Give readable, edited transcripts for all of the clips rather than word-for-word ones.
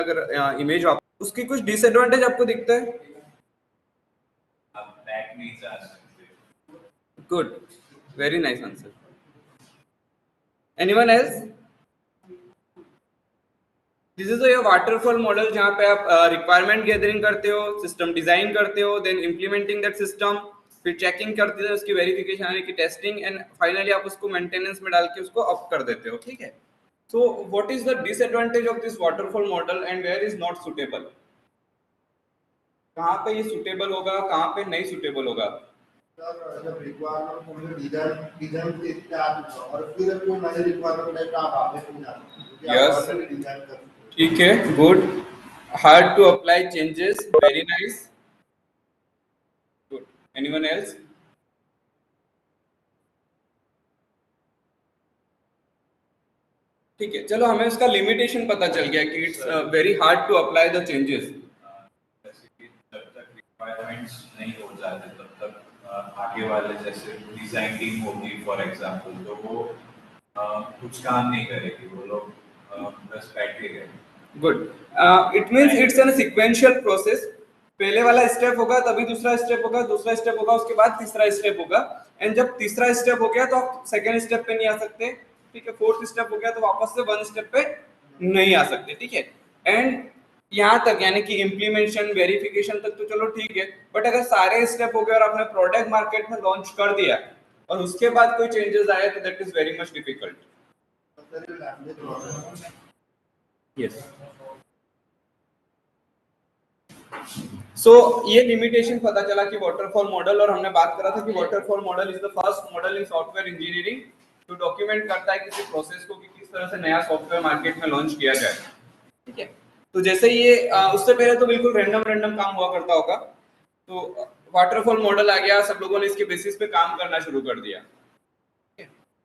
अगर इमेज उसकी कुछ डिसएडवांटेज आपको दिखता है? आप बैक नहीं जा सकते। Good, very nice answer. Anyone else? This is your waterfall model, जहां पे आप रिक्वायरमेंट गैदरिंग करते हो, सिस्टम डिजाइन करते हो, देन इंप्लीमेंटिंग दैट सिस्टम, फिर चेकिंग करते हो, उसकी वेरिफिकेशन यानी कि टेस्टिंग, एंड फाइनली आप उसको मेंटेनेंस में डाल के उसको अप कर देते हो, ठीक है? So what is the disadvantage of this waterfall model and where is not suitable? कहाँ पे ये सुटेबल होगा, कहाँ पे नहीं सुटेबल होगा? सर जब रिक्वायरमेंट होंगे डिजाइन के तैयार और फिर कोई नई रिक्वायरमेंट है तो आप आगे नहीं जाते। यस, डिजाइन कर ठीक है, good. Hard to apply changes, very nice, good. Anyone else? ठीक है, चलो हमें उसका लिमिटेशन पता चल गया कि it's very hard to apply the changes. जैसे कि जब तक रिक्वायरमेंट्स नहीं हो जाते तब तक आगे वाले जैसे डिजाइन टीम होगी फॉर एग्जांपल, तो वो कुछ काम नहीं करेगी, वो लोग बस बैठे गए। Good, it means it's an sequential process. पहले वाला स्टेप होगा तभी दूसरा स्टेप होगा, दूसरा स्टेप होगा उसके बाद तीसरा स्टेप होगा, एंड जब तीसरा स्टेप हो गया तो आप सेकंड स्टेप पे नहीं आ सकते, ठीक है? फोर्थ स्टेप हो गया तो वापस से वन स्टेप पे नहीं आ सकते, ठीक है? एंड यहाँ तक यानी कि इम्प्लीमेंटेशन वेरिफिकेशन तक तो चलो ठीक है, बट अगर सारे स्टेप हो गए और आपने प्रोडक्ट मार्केट में लॉन्च कर दिया और उसके बाद कोई चेंजेस आए तो that is very much difficult. Yes, so ये लिमिटेशन पता चला कि वाटरफॉल मॉडल, और हमने बात करा था कि waterfall model is the first model in software engineering जो डॉक्यूमेंट करता है किसी प्रोसेस को कि किस तरह से नया सॉफ्टवेयर मार्केट में लॉन्च किया जाए, ठीक है? तो जैसे ये उससे पहले तो बिल्कुल रैंडम काम हुआ करता होगा, तो वाटरफॉल मॉडल आ गया, सब लोगों ने इसके बेसिस पे काम करना शुरू कर दिया,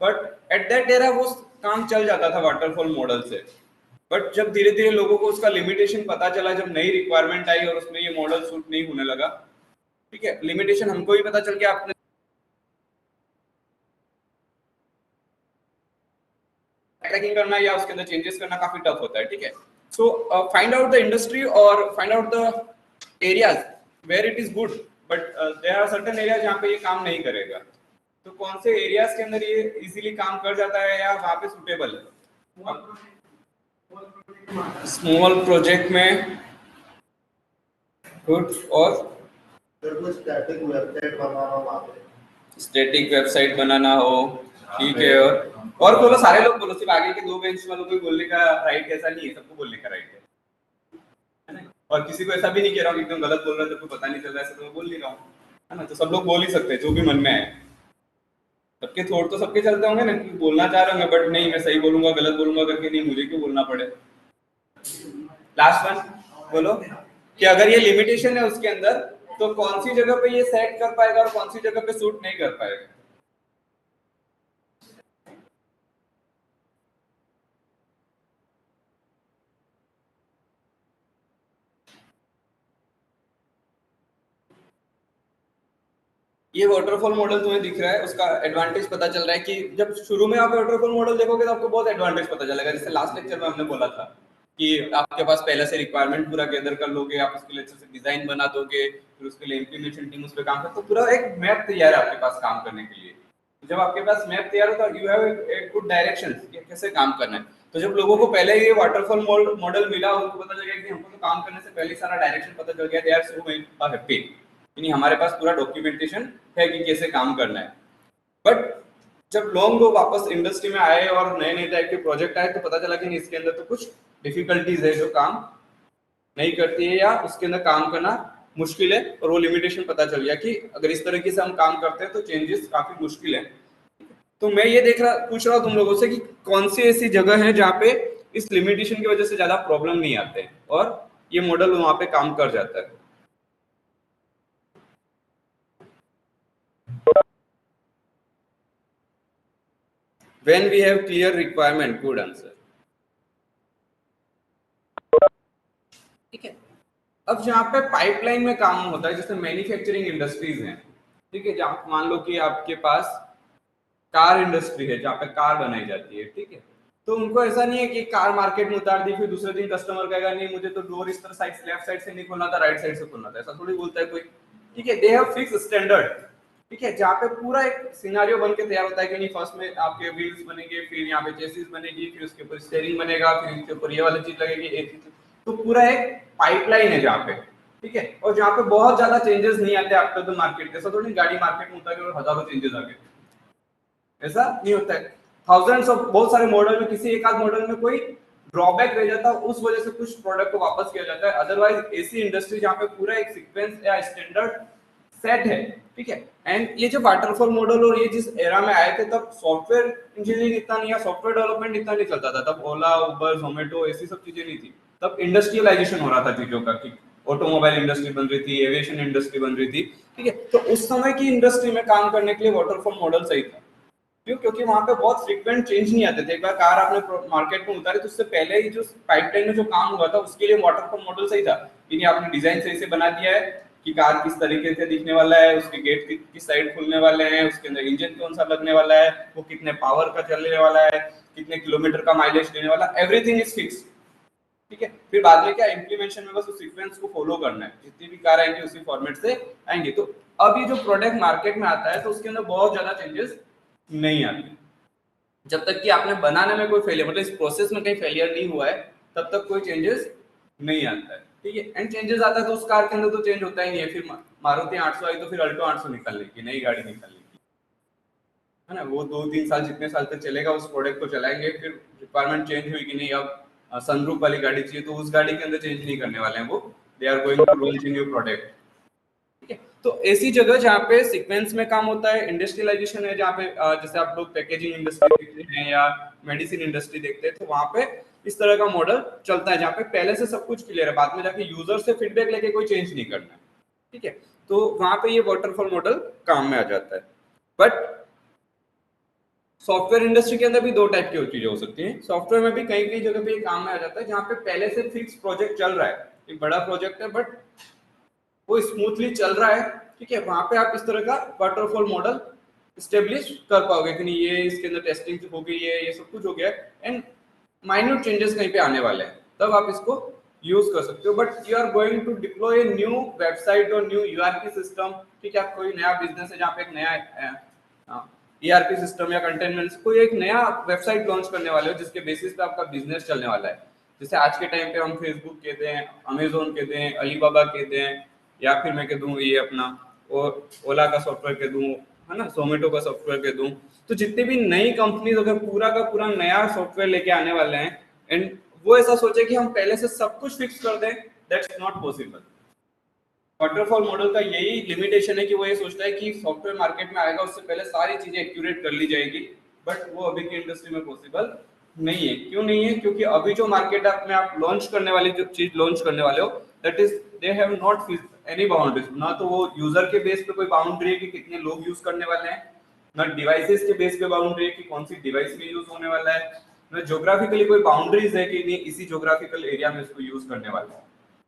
बट एट दैट एरा वो काम चल जाता था वाटरफॉल मॉडल से। बट जब धीरे धीरे लोगों को उसका लिमिटेशन पता चला, जब नई रिक्वायरमेंट आई और उसमें ये मॉडल सूट नहीं होने लगा, ठीक है, लिमिटेशन हमको भी पता चल गया, आपने ट्रैकिंग करना या उसके अंदर चेंजेस करना काफी टफ होता है, ठीक है? So find out the industry और find out the areas where it is good, but there are certain areas जहाँ पे ये काम नहीं करेगा। तो कौन से एरियाज के अंदर ये इजीली काम कर जाता है या वहाँ पे सुटेबल है? स्मॉल प्रोजेक्ट में, गुड। और स्टैटिक वेबसाइट बनाना वहाँ पे, स्टैटिक वेबसाइट बनाना हो, ठीक है। और बोलो, सारे लोग बोलो, सिर्फ आगे के दो बेंच वालों को बोलने का राइट ऐसा नहीं है, सबको बोलने का राइट है ना? और किसी को ऐसा भी नहीं कह रहा हूँ एकदम गलत बोल रहा है तो पता नहीं चल रहा है, ऐसा तो मैं बोल नहीं रहा हूँ, है ना? तो सब लोग बोल ही सकते हैं जो भी मन में है, सबके थोड़ तो सबके चलते होंगे ना कि बोलना चाह रहे होंगे बट नहीं मैं सही बोलूंगा गलत बोलूंगा करके, नहीं मुझे क्यों बोलना पड़े। लास्ट वन बोलो कि अगर ये लिमिटेशन है उसके अंदर तो कौन सी जगह पे ये सेट कर पाएगा और कौन सी जगह पे सूट नहीं कर पाएगा। ये वाटरफॉल मॉडल तुम्हें दिख रहा है, उसका एडवांटेज पता चल रहा है कि जब शुरू में आप वाटरफॉल मॉडल देखोगे तो आपको बहुत एडवांटेज पता चलेगा, जैसे लास्ट लेक्चर में हमने बोला था कि आपके पास पहले से रिक्वायरमेंट पूरा गैदर कर लोगे, आप उसके लिए अच्छे से डिजाइन बना दोगे, फिर उसके लिए इंप्लीमेंटेशन टीम उस पर काम करते, तो पूरा एक मैप तैयार है आपके पास काम करने के लिए। जब आपके पास मैप तैयार होता है, you have a good direction कि कैसे काम करना है। तो जब लोगों को पहले ये वाटरफॉल मॉडल मिला, उनको पता चल गया कि हमको तो काम करने से पहले सारा डायरेक्शन पता चल गया, दे आर सो हैप्पी, यानी हमारे पास पूरा डॉक्यूमेंटेशन है कि कैसे काम करना है। बट जब लोग वापस इंडस्ट्री में आए और नए नए टाइप के प्रोजेक्ट आए तो पता चला कि इसके अंदर तो कुछ डिफिकल्टीज है जो काम नहीं करती है या उसके अंदर काम करना मुश्किल है, और वो लिमिटेशन पता चल गया कि अगर इस तरीके से हम काम करते हैं तो चेंजेस काफी मुश्किल है। तो मैं ये पूछ रहा हूँ तुम लोगों से कि कौन सी ऐसी जगह है जहाँ पे इस लिमिटेशन की वजह से ज्यादा प्रॉब्लम नहीं आते हैं और ये मॉडल वहां पे काम कर जाता है। When we have clear requirement, good answer, ठीक है। अब जहाँ पे पाइपलाइन में काम होता है, जैसे मैन्युफैक्चरिंग इंडस्ट्रीज हैं, ठीक है, जहाँ मान लो कि आपके पास कार इंडस्ट्री है जहाँ पे कार बनाई जाती है, ठीक है, तो उनको ऐसा नहीं है कि कार मार्केट में उतार दी फिर दूसरे दिन कस्टमर कहेगा नहीं मुझे तो डोर इस तरह साइड लेफ्ट साइड से नहीं खोलना था, राइट साइड से खोलना था, ऐसा थोड़ी बोलता है कोई। ठीक है, दे हैव फिक्स स्टैंडर्ड। ठीक है, जहाँ पे पूरा एक सिनारियो बन के तैयार होता है कि नहीं फर्स्ट में आपके व्हील्स बनेंगे, फिर यहाँ पे चेसिस बनेगी, फिर उसके ऊपर स्टीयरिंग बनेगा, फिर इसके ऊपर ये वाली चीज लगेगी, एक चीज, तो पूरा एक पाइपलाइन है जहाँ पे। ठीक है, और जहाँ पे बहुत ज्यादा चेंजेस नहीं आते आपको तो मार्केट, ऐसा थोड़ी गाड़ी मार्केट में उतार के और हजारों चेंजेस आ गए, ऐसा नहीं होता है। थाउजेंड्स ऑफ बहुत सारे मॉडल में किसी एक आध मॉडल में कोई ड्रॉबैक रह जाता है, उस वजह से कुछ प्रोडक्ट को वापस किया जाता है। अदरवाइज एसी इंडस्ट्री जहाँ पे पूरा एक सीक्वेंस या स्टैंडर्ड सेट है। ठीक है, एंड ये जो वाटरफॉल मॉडल और ये जिस एरा में आए थे तब सॉफ्टवेयर इंजीनियरिंग इतना नहीं, या सॉफ्टवेयर डेवलपमेंट इतना नहीं चलता था, तब ओला उबर जोमेटो ऐसी सब चीजें नहीं थी, तब इंडस्ट्रियलाइजेशन हो रहा था चीजों का, कि ऑटोमोबाइल इंडस्ट्री बन रही थी, एविएशन इंडस्ट्री बन रही थी। ठीक है, तो उस समय की इंडस्ट्री में काम करने के लिए वाटरफॉल मॉडल सही था। क्यों? क्योंकि वहां पे बहुत फ्रीक्वेंट चेंज नहीं आते थे। एक बार कार आपने मार्केट में उतारी तो उससे पहले ही जो पाइपलाइन में जो काम हुआ था उसके लिए वाटरफॉल मॉडल सही था कि नहीं, आपने डिजाइन सही से बना दिया है कि कार किस तरीके से दिखने वाला है, उसके गेट किस साइड खुलने वाले हैं, उसके अंदर इंजन कौन सा लगने वाला है, वो कितने पावर का चलने वाला है, कितने किलोमीटर का माइलेज देने वाला, एवरीथिंग इज फिक्स। ठीक है, फिर बाद में क्या इम्प्लीमेंटेशन में बस उस सीक्वेंस को फॉलो करना है, जितनी भी कार आएंगी उसी फॉर्मेट से आएंगी। तो अब ये जो प्रोडक्ट मार्केट में आता है तो उसके अंदर बहुत ज्यादा चेंजेस नहीं आते जब तक कि आपने बनाने में कोई फेलियर, मतलब इस प्रोसेस में कहीं फेलियर नहीं हुआ है, तब तक कोई चेंजेस नहीं आता है। ठीक है, एंड चेंजेस आता है तो उस कार के अंदर तो चेंज होता ही नहीं है। फिर मारुति 800 आई तो फिर अल्टो 800 निकालने की, नई गाड़ी निकालने की, है ना, वो 2-3 साल जितने साल तक चलेगा उस प्रोडक्ट को चलाएंगे। फिर रिक्वायरमेंट चेंज हुई कि नहीं अब सनरूफ वाली गाड़ी चाहिए तो उस गाड़ी के अंदर चेंज नहीं करने वाले हैं वो, they are going to launch new product. ठीक है, तो ऐसी जगह जहाँ पे सीक्वेंस में काम होता है, इंडस्ट्रियलाइजेशन है, जहाँ पे जैसे आप लोग पैकेजिंग इंडस्ट्री देखते हैं या मेडिसिन इंडस्ट्री देखते हैं, तो वहाँ पे इस तरह का मॉडल चलता है जहाँ पे पहले से सब कुछ क्लियर है, बाद में जाके यूजर से फीडबैक लेके कोई चेंज नहीं करना है। ठीक है, तो वहाँ पे ये वाटरफॉल मॉडल काम में आ जाता है। बट सॉफ्टवेयर इंडस्ट्री के अंदर भी दो टाइप की चीजें हो सकती हैं। सॉफ्टवेयर में भी कई कई जगह पे ये काम में आ जाता है जहाँ पे पहले से फिक्स प्रोजेक्ट चल रहा है, एक बड़ा प्रोजेक्ट है बट वो स्मूथली चल रहा है। ठीक है, वहां पे आप इस तरह का वाटरफॉल मॉडल स्टेब्लिश कर पाओगे कि नहीं ये इसके अंदर टेस्टिंग हो गई है, ये सब कुछ हो गया है एंड माइन्यूट चेंजेस कहीं पे आने वाले हैं, तब आप इसको यूज कर सकते हो। But you are going to deploy a new website और न्यू यूआरपी सिस्टम। ठीक है, आप कोई नया बिजनेस है जहाँ पे एक नया ईआरपी सिस्टम या कंटेनमेंट कोई एक नया वेबसाइट लॉन्च करने वाले हो जिसके बेसिस पे आपका बिजनेस चलने वाला है। जैसे आज के टाइम पे हम फेसबुक कहते हैं, अमेजोन कहते हैं, अलीबाबा कहते हैं, या फिर मैं कह दूं ये अपना ओला का सॉफ्टवेयर कह दूं, है ना, जोमेटो का सॉफ्टवेयर कह दूं। तो जितनी भी नई कंपनीज अगर पूरा का पूरा नया सॉफ्टवेयर लेके आने वाले हैं एंड वो ऐसा सोचे कि हम पहले से सब कुछ फिक्स कर दें, that's not possible. Waterfall model का यही लिमिटेशन है कि वो ये सोचता है कि सॉफ्टवेयर मार्केट में आएगा उससे पहले सारी चीजें एक्यूरेट कर ली जाएगी, बट वो अभी की इंडस्ट्री में पॉसिबल नहीं है। क्यों नहीं है? क्योंकि अभी जो मार्केट में आप लॉन्च करने वाली जो चीज लॉन्च करने वाले हो, that is they have not any boundaries. ना तो वो यूजर के बेस पे कोई बाउंड्री है कि कितने लोग यूज करने वाले हैं, ना डिवाइसेस के बेस पे बाउंड्री है कि कौन सी डिवाइस में यूज होने वाला है, ना ज्योग्राफिकली कोई बाउंड्रीज है कि नहीं इसी ज्योग्राफिकल एरिया में इसको यूज करने वाला है।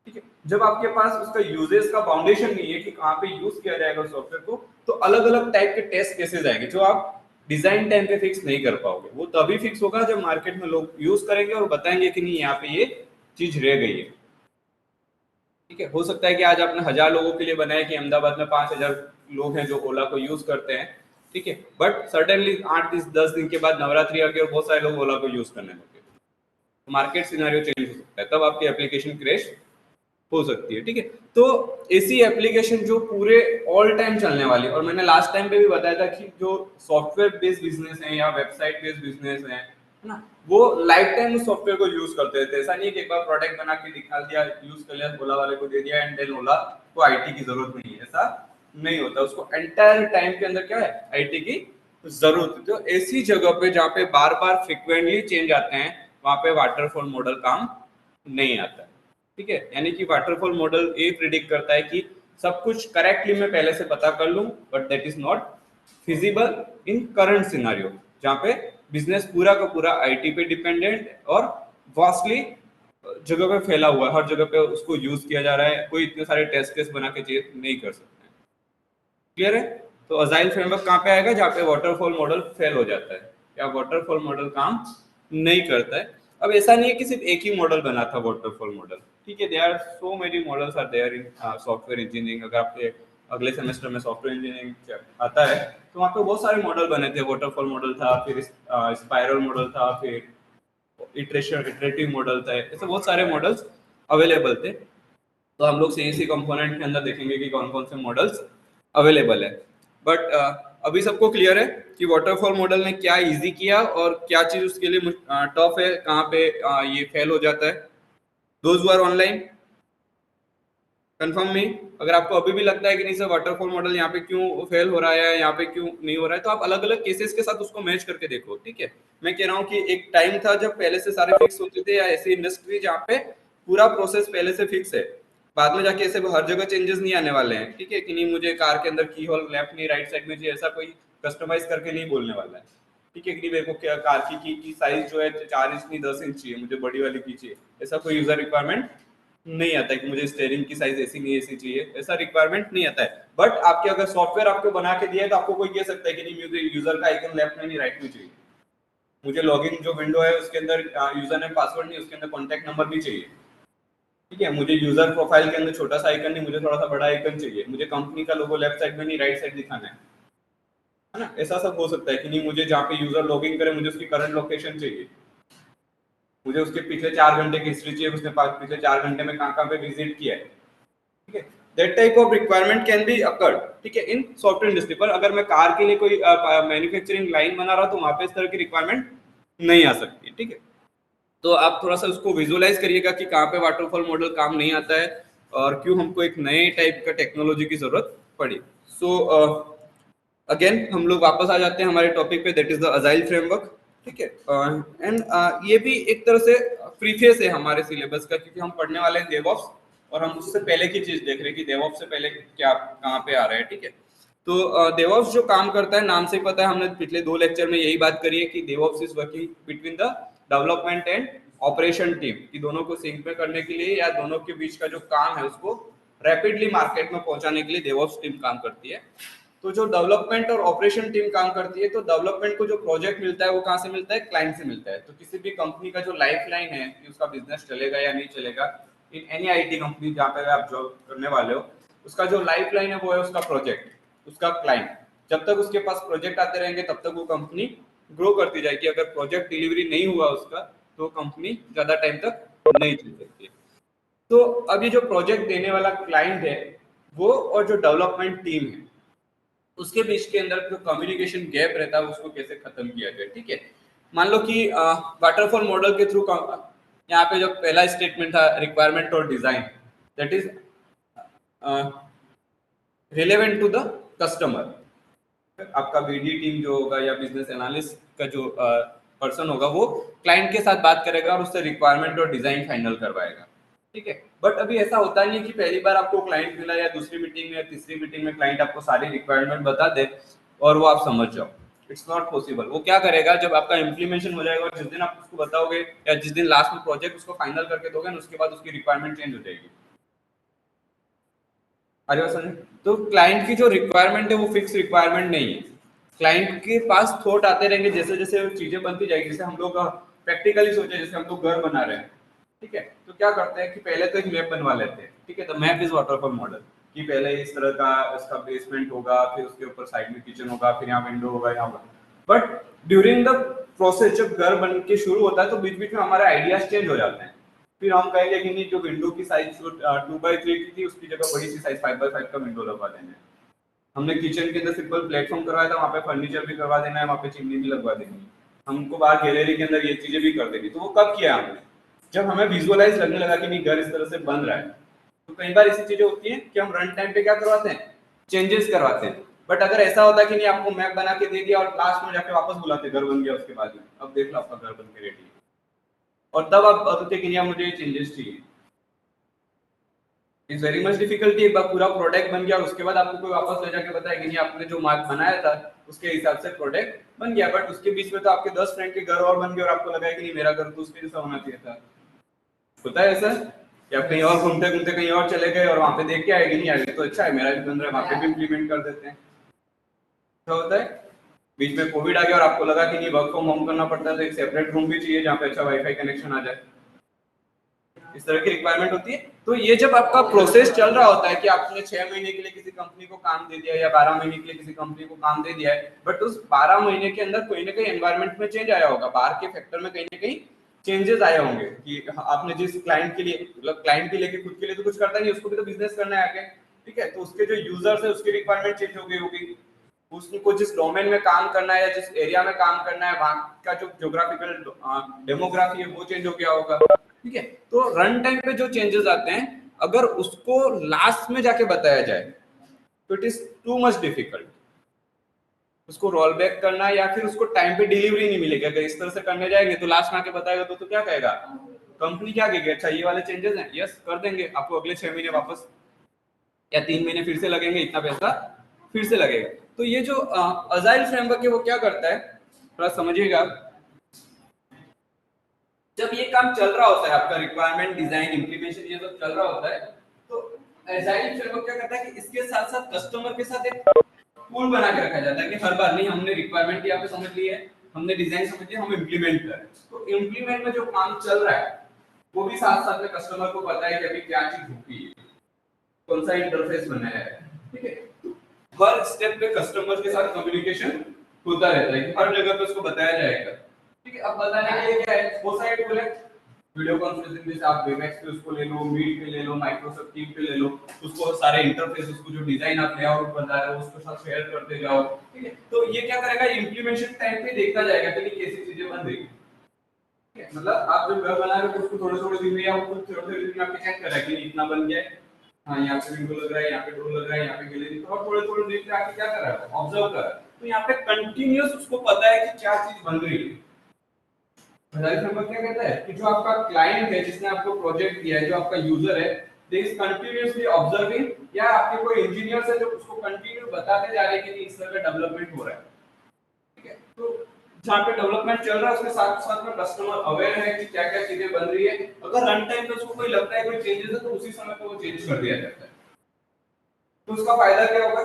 ठीक है, जब आपके पास उसका यूजेस का फाउंडेशन नहीं है कि कहाँ पे यूज किया जाएगा सॉफ्टवेयर को, तो अलग अलग टाइप के टेस्ट केसेस आएंगे जो आप डिजाइन टाइम पे फिक्स नहीं कर पाओगे। वो तभी फिक्स होगा जब मार्केट में लोग यूज करेंगे और बताएंगे कि नहीं यहाँ पे ये चीज रह गई है। ठीक है, हो सकता है कि आज आपने 1000 लोगों के लिए बनाया कि अहमदाबाद में 5000 लोग हैं जो ओला को यूज करते हैं। ठीक है, बट सडनली 8-10 दिन के बाद नवरात्रि आ गई और बहुत सारे लोग ओला को यूज करने लगे, तो मार्केट सिनेरियो चेंज हो सकता है, तब आपकी एप्लीकेशन क्रैश हो सकती है। ठीक है, तो ऐसी एप्लीकेशन जो पूरे ऑल टाइम चलने वाली, और मैंने लास्ट टाइम पे भी बताया था कि जो सॉफ्टवेयर बेस्ड बिजनेस है या वेबसाइट बेस्ड बिजनेस है ना, वो लाइफ टाइम उस सॉफ्टवेयर को यूज करते रहते हैं। ऐसा नहीं है कि एक बार प्रोडक्ट बना के दिखा दिया, यूज कर लिया, ओला वाले को दे दिया एंड देन ओला को आईटी की जरूरत नहीं है, ऐसा नहीं होता। उसको एंटायर टाइम के अंदर क्या है, आईटी की जरूरत है। तो ऐसी जगह पे जहाँ पे बार बार फ्रिक्वेंटली चेंज आते हैं, वहां पे वाटरफॉल मॉडल काम नहीं आता है। ठीक है, यानी कि वाटरफॉल मॉडल ये प्रिडिक्ट करता है कि सब कुछ करेक्टली मैं पहले से पता कर लूं, but that is not feasible in current scenario, जहां पे बिजनेस पूरा का पूरा आईटी पे डिपेंडेंट और वास्टली जगह पे फैला हुआ है, हर जगह पे उसको यूज किया जा रहा है, कोई इतने सारे टेस्ट केस बना के चेक नहीं कर सकते हैं। क्लियर है? तो अजाइल फ्रेमवर्क कहाँ पे आएगा? जहाँ पे वाटरफॉल मॉडल फेल हो जाता है या वाटरफॉल मॉडल काम नहीं करता है। अब ऐसा नहीं है कि सिर्फ एक ही मॉडल बना था वाटरफॉल मॉडल, ठीक है, there are so many models are there in software engineering. अगर आपके अगले सेमेस्टर में सॉफ्टवेयर इंजीनियरिंग आता है तो वहाँ पे बहुत सारे मॉडल बने थे। वाटरफॉल मॉडल था, फिर स्पाइरल मॉडल था, फिर इटरेटिव मॉडल था, ऐसे बहुत सारे मॉडल्स अवेलेबल थे। तो हम लोग सीएनसी कंपोनेंट के अंदर देखेंगे कि कौन कौन से मॉडल्स अवेलेबल है। बट अभी सबको क्लियर है कि वाटरफॉल मॉडल ने क्या इजी किया और क्या चीज उसके लिए टफ है, कहाँ पे ये फेल हो जाता है। Those who are online confirm me. अगर आपको अभी भी लगता है कि नहीं सर वाटरफॉल मॉडल यहाँ पे क्यों फेल हो रहा है, यहाँ पे क्यों नहीं हो रहा है, तो आप अलग अलग केसेस के साथ उसको मैच करके देखो, ठीक है। मैं कह रहा हूँ कि एक टाइम था जब पहले से सारे फिक्स होते थे, या ऐसी इंडस्ट्री जहाँ पे पूरा प्रोसेस पहले से फिक्स है, बाद में जाके ऐसे हर जगह चेंजेस नहीं आने वाले हैं, ठीक है, कि नहीं मुझे कार के अंदर की होल लेफ्ट नहीं राइट साइड में चाहिए, ऐसा कोई कस्टमाइज करके नहीं बोलने वाला है, ठीक है, कि नहीं मेरे को क्या कार की साइज जो है 4 इंच नहीं 10 इंच चाहिए, मुझे बड़ी वाली की चाहिए, ऐसा कोई यूजर रिक्वायरमेंट नहीं आता है कि मुझे स्टीयरिंग की साइज ऐसी नहीं ऐसी चाहिए, ऐसा रिक्वायरमेंट नहीं आता है। बट आपके अगर सॉफ्टवेयर आपको बना के दिया है तो आपको कोई कह सकता है कि नहीं मुझे यूजर का आइकन लेफ्ट में नहीं राइट में चाहिए, मुझे लॉगिन जो विंडो है उसके अंदर यूजर नेम पासवर्ड नहीं, उसके अंदर कॉन्टैक्ट नंबर भी चाहिए, ठीक है, मुझे यूजर प्रोफाइल के अंदर छोटा सा आइकन नहीं, मुझे थोड़ा सा बड़ा आइकन चाहिए, मुझे कंपनी का लोगो लेफ्ट साइड में नहीं राइट साइड दिखाना है ना, ऐसा सब हो सकता है कि नहीं मुझे जहाँ पे यूजर लॉगिन करे मुझे उसकी करंट लोकेशन चाहिए, मुझे उसके पिछले 4 घंटे की हिस्ट्री चाहिए, उसने पिछले 4 घंटे में कहाँ कहाँ पे विजिट किया है, ठीक है। That type of requirement can be occurred, ठीक है, इन सॉफ्टवेयर इंडस्ट्री पर। अगर मैं कार के लिए कोई मैन्युफैक्चरिंग लाइन बना रहा हूँ तो वहां पे इस तरह की रिक्वायरमेंट नहीं आ सकती, ठीक है। तो आप थोड़ा सा उसको विजुअलाइज करिएगा कि कहाँ पे वाटरफॉल मॉडल काम नहीं आता है और क्यों हमको एक नए टाइप का टेक्नोलॉजी की जरूरत पड़ी। सो अगेन हम लोग वापस आ जाते हैं हमारे टॉपिक पे, that is the agile framework, ठीक है। एंड ये भी एक तरह से प्रीफेस है हमारे सिलेबस का, क्योंकि हम पढ़ने वाले हैं डेवऑप्स और हम उससे पहले की चीज देख रहे हैं कि डेवऑप्स से पहले क्या कहाँ पे आ रहा है, ठीक है। तो डेवऑप्स जो काम करता है, नाम से ही पता है, हमने पिछले 2 लेक्चर में यही बात करी है कि DevOps is working between the development and operation team, कि दोनों को सिंक में करने के लिए या दोनों के बीच का जो काम है उसको रैपिडली मार्केट में पहुंचाने के लिए डेवऑप्स टीम काम करती है। तो जो डेवलपमेंट और ऑपरेशन टीम काम करती है, तो डेवलपमेंट को जो प्रोजेक्ट मिलता है वो कहाँ से मिलता है, क्लाइंट से मिलता है। तो किसी भी कंपनी का जो लाइफ लाइन है कि उसका बिजनेस चलेगा या नहीं चलेगा, इन एनी आईटी कंपनी जहाँ पे आप जॉब करने वाले हो, उसका जो लाइफ लाइन है वो है उसका प्रोजेक्ट, उसका क्लाइंट। जब तक उसके पास प्रोजेक्ट आते रहेंगे तब तक वो कंपनी ग्रो करती जाएगी। अगर प्रोजेक्ट डिलीवरी नहीं हुआ उसका तो कंपनी ज्यादा टाइम तक नहीं चल सकती। तो अब ये जो प्रोजेक्ट देने वाला क्लाइंट है वो और जो डेवलपमेंट टीम है उसके बीच के अंदर जो कम्युनिकेशन गैप रहता है उसको कैसे खत्म किया जाए, ठीक है। मान लो कि वाटरफॉल मॉडल के थ्रू यहाँ पे जो पहला स्टेटमेंट था रिक्वायरमेंट और design, that is relevant to the customer. आपका बीडी टीम जो होगा या बिजनेस एनालिस्ट का जो पर्सन होगा वो क्लाइंट के साथ बात करेगा और उससे रिक्वायरमेंट और डिजाइन फाइनल करवाएगा, ठीक है। बट अभी ऐसा होता नहीं है कि पहली बार आपको क्लाइंट मिला या दूसरी मीटिंग में या तीसरी मीटिंग में क्लाइंट आपको सारी रिक्वायरमेंट बता दे और वो आप समझ जाओ। It's not possible. वो क्या करेगा, जब आपका इम्प्लीमेंटेशन हो जाएगा और जिस दिन आप उसको बताओगे या जिस दिन लास्ट में प्रोजेक्ट उसको फाइनल करके दोगे ना, उसके बाद उसकी रिक्वायरमेंट चेंज हो जाएगी। अरे बस तो क्लाइंट की जो रिक्वायरमेंट है वो फिक्स रिक्वायरमेंट नहीं है। क्लाइंट के पास थॉट आते रहेंगे जैसे जैसे चीजें बनती जाएगी। जैसे हम लोग प्रैक्टिकली सोचे, जैसे हम लोग घर बना रहे हैं, ठीक है, तो क्या करते हैं कि पहले तो एक मैप बनवा लेते हैं, ठीक है। तो मैप इज वाटरफॉल मॉडल कि पहले इस तरह का इसका बेसमेंट होगा, फिर उसके ऊपर साइड में किचन होगा, फिर यहाँ विंडो होगा, यहाँ पर। बट ड्यूरिंग द प्रोसेस जब घर बन के शुरू होता है तो बीच बीच में हमारे आइडियाज चेंज हो जाते हैं। फिर हम कहेंगे कि नहीं, जो विंडो की साइज 2x3 की थी उसकी जगह बड़ी सी साइज 5x5 का विंडो लगवा देना है। हमने किचन के अंदर सिंपल प्लेटफॉर्म करवाया था, वहाँ पे फर्नीचर भी करवा देना है, वहाँ पे चिमनी भी लगवा देनी है। हमको बाहर गैलरी के अंदर ये चीजें भी कर देनी। तो वो कब किया हमने, जब हमें विजुअलाइज लगने लगा कि नहीं घर इस तरह से बन रहा है। तो कई बार ऐसी चीजें होती हैं कि हम रन टाइम पे क्या करवाते हैं, चेंजेस करवाते हैं। बट अगर ऐसा होता है कि नहीं, आपको मैप बना के दे दिया और लास्ट में जाके वापस बुलाते घर बन गया उसके बाद में, अब देख लो आपका घर बन के रेडी है, और तब आप बताते कि नहीं मुझे ये चेंजेस चाहिए। It's very much difficulty. एक बार पूरा प्रोडक्ट बन गया और उसके बाद आपको कोई वापस ले जाके बताया कि नहीं आपने जो मार्क बनाया था उसके हिसाब से प्रोडक्ट बन गया, बट उसके बीच में तो आपके 10 फ्रेंड के घर और बन गए और आपको लगा कि नहीं मेरा घर तो उसके जैसा होना चाहिए था। होता है ऐसा कि आप कहीं और घूमते घूमते कहीं और चले गए और वहां पे देख के आए कि नहीं आगे तो अच्छा है, मेरा भी बन रहा है, वहां पे भी इम्प्लीमेंट कर देते हैं। क्या होता है बीच में कोविड आ गया और आपको लगा कि नहीं वर्क फ्रॉम होम करना पड़ता है, तो एक सेपरेट रूम भी चाहिए जहाँ पे अच्छा वाईफाई कनेक्शन आ जाए, इस तरह की रिक्वायरमेंट होती है। तो ये जब आपका प्रोसेस चल रहा होता है कि आपने 6 महीने के लिए किसी कंपनी को काम दे दिया या 12 महीने के लिए किसी कंपनी को काम दे दिया है, बट उस 12 महीने के अंदर कोई ना कोई एनवायरनमेंट में चेंज आया होगा, बाहर के फैक्टर में कहीं ना कहीं चेंजेस आए होंगे कि आपने जिस क्लाइंट के लिए, मतलब क्लाइंट के लिए खुद के लिए तो कुछ करता नहीं, उसको भी तो बिजनेस करना है आगे, ठीक है, तो उसके जो यूजर्स है उसकी रिक्वायरमेंट चेंज हो गई होगी, उसको जिस डोमेन में काम करना है या जिस एरिया में काम करना है वहाँ का जो ज्योग्राफिकल डेमोग्राफी है वो चेंज हो गया होगा, ठीक है। तो रन टाइम पे जो चेंजेस आते हैं अगर उसको लास्ट में जाके बताया जाए तो it is too much difficult, उसको रोल बैक करना या फिर उसको टाइम पे डिलीवरी नहीं मिलेगी। अगर इस तरह से करने जाएंगे तो लास्ट में आके बताएगा तो क्या कहेगा कंपनी, क्या कहेगी, अच्छा ये वाले चेंजेस हैं, यस कर देंगे आपको, अगले 6 महीने वापस या 3 महीने फिर से लगेंगे, इतना पैसा फिर से लगेगा। तो ये जो अजाइल फ्रेमवर्क है वो क्या करता है थोड़ा समझिएगा। जब ये काम चल रहा होता है आपका रिक्वायरमेंट डिजाइन इंप्लीमेंटेशन ये सब चल रहा होता है, तो अजाइल फ्रेमवर्क क्या करता है कि इसके साथ साथ कस्टमर के साथ एक पूल बना के रखा जाता है कि हर बार नहीं हमने रिक्वायरमेंट यहाँ पे समझ ली है, हमने डिजाइन समझ लिया, हम इम्प्लीमेंट करें। तो इम्प्लीमेंट में जो काम चल रहा है वो भी साथ साथ में कस्टमर को पता है कि अभी क्या चीज होती है, कौन सा इंटरफेस बनाया है, ठीक है। हर स्टेप पे कस्टमर के साथ कम्युनिकेशन होता रहता है कि हर जगह पे उसको बताया जाएगा, ठीक है। अब बताने के लिए क्या है, वो साइड बोले वीडियो कॉन्फ्रेंसिंग जैसे आप वेबएक्स पे उसको ले लो, मीट पे ले लो, माइक्रोसॉफ्ट टीम पे ले लो, उसको सारे इंटरफेस उसको जो डिजाइन आप लेआउट बना रहे हो उसके साथ शेयर करते जाओ, ठीक है। तो ये क्या करेगा, इंप्लीमेंटेशन टाइम पे देखता जाएगा कि कैसी चीजें बन रही है, मतलब आप जब घर बना रहे हो उसको थोड़े थोड़े दिन में या कुछ थोड़े थोड़े दिन में आपके चेक कर रहा है कि इतना बन गया है, हाँ यहाँ पे विंडो लग रहा है, यहाँ पे डोर लग रहा है, यहाँ पे गैलरी, तो थोड़े थोड़े दिन में आके क्या कर रहा है ऑब्जर्व कर रहा है। तो यहाँ पे कंटिन्यूअस उसको पता है कि क्या चीज बन रही है। अजाइल फ्रेमवर्क क्या कहता है कि जो आपका क्लाइंट है जिसने आपको प्रोजेक्ट दिया है, जो आपका यूजर है, दे इज कंटिन्यूअसली ऑब्जर्विंग, या आपके कोई इंजीनियर्स है जो उसको कंटिन्यू बताते जा रहे हैं कि इस तरह का डेवलपमेंट हो रहा है, ठीक है। तो जहाँ पे डेवलपमेंट चल रहा है उसके साथ साथ में कस्टमर अवेयर है कि क्या क्या चीजें बन रही है, अगर रन टाइम पे उसको कोई लगता है कोई चेंजेस है तो उसी समय पे वो चेंज कर दिया जाता है। तो उसका फायदा क्या होगा,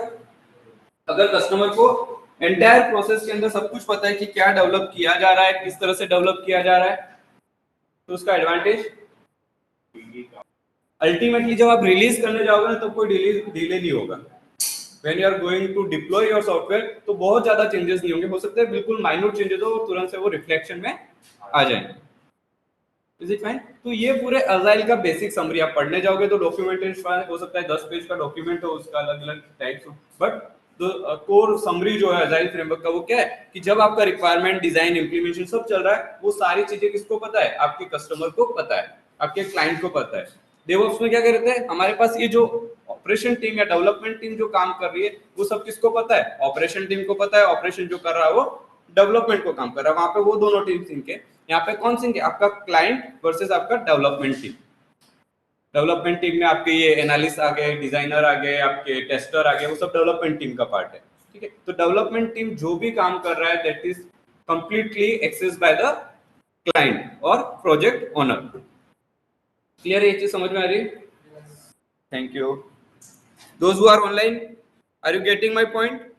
अगर कस्टमर को एंटायर प्रोसेस के अंदर सब कुछ पता है कि क्या डेवलप किया जा रहा है, किस तरह से डेवलप किया जा रहा है, तो उसका एडवांटेज अल्टीमेटली जब आप रिलीज करने जाओगे ना तो कोई डिले नहीं होगा। When you are going to deploy your software तो बहुत ज्यादा चेंजेस नहीं होंगे, हो सकता है बिल्कुल माइन्यूट चेंजेस हो और तुरंत से वो रिफ्लेक्शन में आ जाएंगे। Is it fine? तो ये पूरे अजाइल का बेसिक समरी, आप पढ़ने जाओगे तो डॉक्यूमेंटेशन हो सकता है 10 पेज का डॉक्यूमेंट हो, उसका अलग अलग टाइप्स हो, बट कोर समरी जो है अजाइल फ्रेमवर्क का वो क्या है कि जब आपका रिक्वायरमेंट डिजाइन इंप्लीमेंटेशन सब चल रहा है वो सारी चीजें किसको पता है, आपके कस्टमर को पता है, आपके क्लाइंट को पता है। डेवऑप्स में क्या करते हैं, हमारे पास ये जो ऑपरेशन टीम या डेवलपमेंट टीम जो काम कर रही है वो सब किसको पता है, ऑपरेशन टीम को पता है, ऑपरेशन जो कर रहा है वो डेवलपमेंट को काम कर रहा है, वहां पे वो दोनों टीम सिंक है। यहाँ पे कौन सिंक है, आपका क्लाइंट वर्सेस आपका डेवलपमेंट टीम। डेवलपमेंट टीम में आपके ये एनालिस्ट आ गए, डिजाइनर आ गए, आपके टेस्टर आ गए, वो सब डेवलपमेंट टीम का पार्ट है, ठीक है। तो डेवलपमेंट टीम जो भी काम कर रहा है that is completely access by the client और प्रोजेक्ट ओनर। क्लियर है, ये चीज समझ में आ रही है? Thank you. Those who are online, are you getting my point?